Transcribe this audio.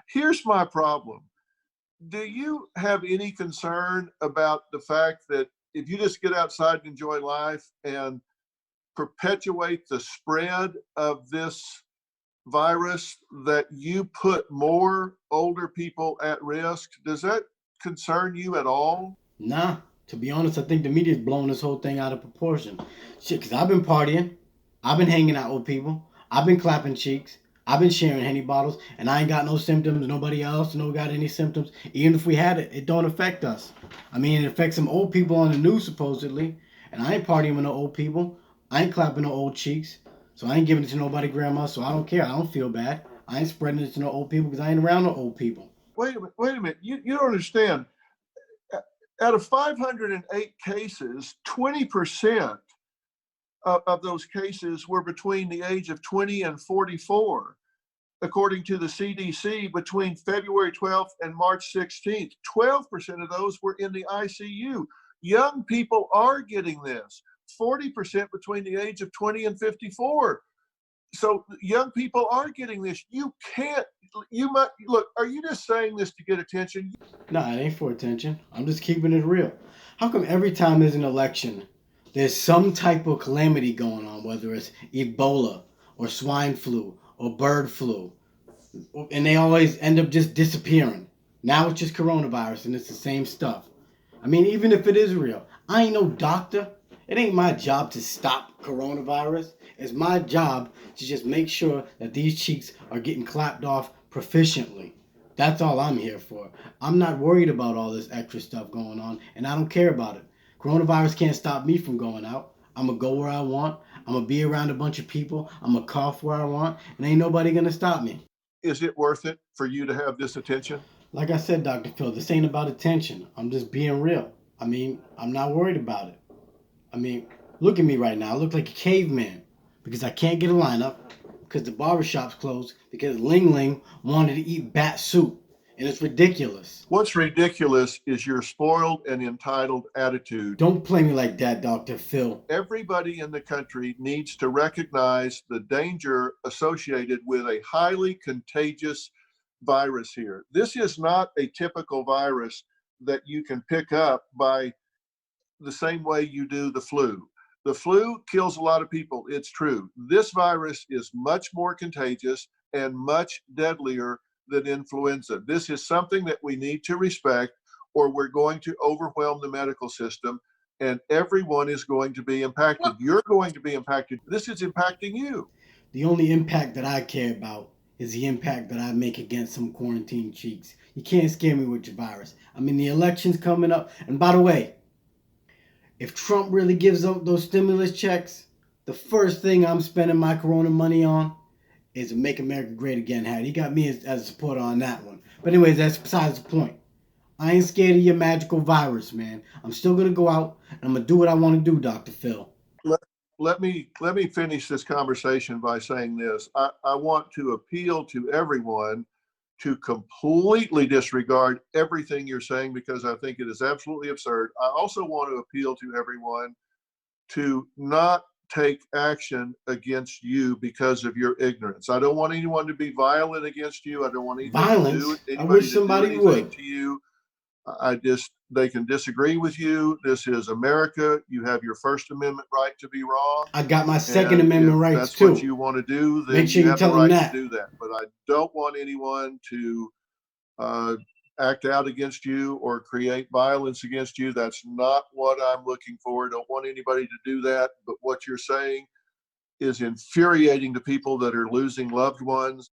Here's my problem. Do you have any concern about the fact that if you just get outside and enjoy life and perpetuate the spread of this virus, that you put more older people at risk? Does that concern you at all? Nah, to be honest, I think the media's blowing this whole thing out of proportion. Shit, because I've been partying, I've been hanging out with people, I've been clapping cheeks, I've been sharing Henny bottles, and I ain't got no symptoms. Nobody else no got any symptoms. Even if we had it, it don't affect us. I mean, it affects some old people on the news supposedly, and I ain't partying with no old people. I ain't clapping no old cheeks, so I ain't giving it to nobody grandma. So I don't care. I don't feel bad. I ain't spreading it to no old people because I ain't around no old people. Wait a minute, wait a minute. You don't understand. Out of 508 cases, 20% of those cases were between the age of 20 and 44. According to the CDC, between February 12th and March 16th, 12% of those were in the ICU. Young people are getting this, 40% between the age of 20 and 54. So young people are getting this. You can't, you might, look, are you just saying this to get attention? Nah, it ain't for attention. I'm just keeping it real. How come every time there's an election, there's some type of calamity going on, whether it's Ebola or swine flu or bird flu, and they always end up just disappearing? Now it's just coronavirus and it's the same stuff. I mean, even if it is real, I ain't no doctor. It ain't my job to stop coronavirus. It's my job to just make sure that these cheeks are getting clapped off proficiently. That's all I'm here for. I'm not worried about all this extra stuff going on, and I don't care about it. Coronavirus can't stop me from going out. I'm gonna go where I want. I'm gonna be around a bunch of people. I'm gonna cough where I want, and ain't nobody gonna stop me. Is it worth it for you to have this attention? Like I said, Dr. Phil, this ain't about attention. I'm just being real. I mean, I'm not worried about it. I mean, look at me right now. I look like a caveman because I can't get a lineup because the barbershop's closed because Ling Ling wanted to eat bat soup. And it's ridiculous. What's ridiculous is your spoiled and entitled attitude. Don't play me like that, Dr. Phil. Everybody in the country needs to recognize the danger associated with a highly contagious virus here. This is not a typical virus that you can pick up by the same way you do the flu. The flu kills a lot of people, it's true. This virus is much more contagious and much deadlier than influenza. This is something that we need to respect, or we're going to overwhelm the medical system and everyone is going to be impacted. You're going to be impacted. This is impacting you. The only impact that I care about is the impact that I make against some quarantine cheeks. You can't scare me with your virus. I mean, the election's coming up. And by the way, if Trump really gives out those stimulus checks, the first thing I'm spending my corona money on is a Make America Great Again hat. He got me as a supporter on that one. But anyways, that's besides the point. I ain't scared of your magical virus, man. I'm still gonna go out and I'm gonna do what I want to do, Dr. Phil. Let, let me finish this conversation by saying this. I want to appeal to everyone to completely disregard everything you're saying because I think it is absolutely absurd. I also want to appeal to everyone to not take action against you because of your ignorance. I don't want anyone to be violent against you. I don't want anything to do Violence? I anybody wish to do somebody anything would. to you. I just they can disagree with you. This is America. You have your First Amendment right to be wrong. I got my Second And if Amendment rights that's what too. you want to do, Make then sure you you have the tell them right to that. do that. But I don't want anyone to uh, act out against you or create violence against you. That's not what I'm looking for. I don't want anybody to do that. But what you're saying is infuriating to people that are losing loved ones.